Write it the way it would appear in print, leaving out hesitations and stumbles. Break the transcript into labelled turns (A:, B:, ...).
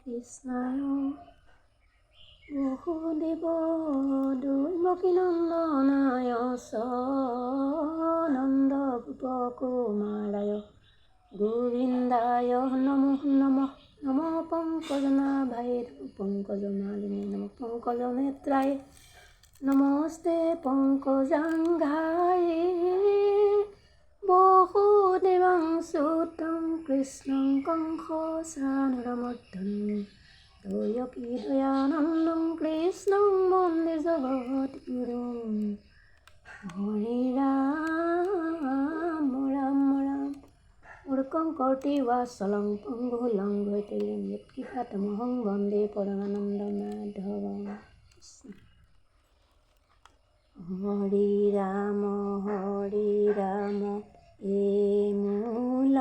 A: কৃষ্ণায় বহুদেৱ দৈৱকী নন্দনায় চ নন্দ গোপকুমাৰায় গোবিন্দায় নমঃ নমঃ নমঃ পঙ্কজনাভায় নমঃ পঙ্কজমালিনে নমঃ পঙ্কজনেত্রায় নমস্তে পঙ্কজাঙ্ঘায়ে বহুদেবং সুতং কৃষ্ণং কংসচানুরমর্দনম দৈবকী দয়ানন্দং কৃষ্ণং বন্দে জগদ্গুরুম হরে রাম রাম রাম মূর্খং কর্তিবাচলং পঙ্গুলঙ্ঘয়িতেয়ং যৎকৃপাতমহং বন্দে পরমানন্দমাধবম হরে রাম এ মূল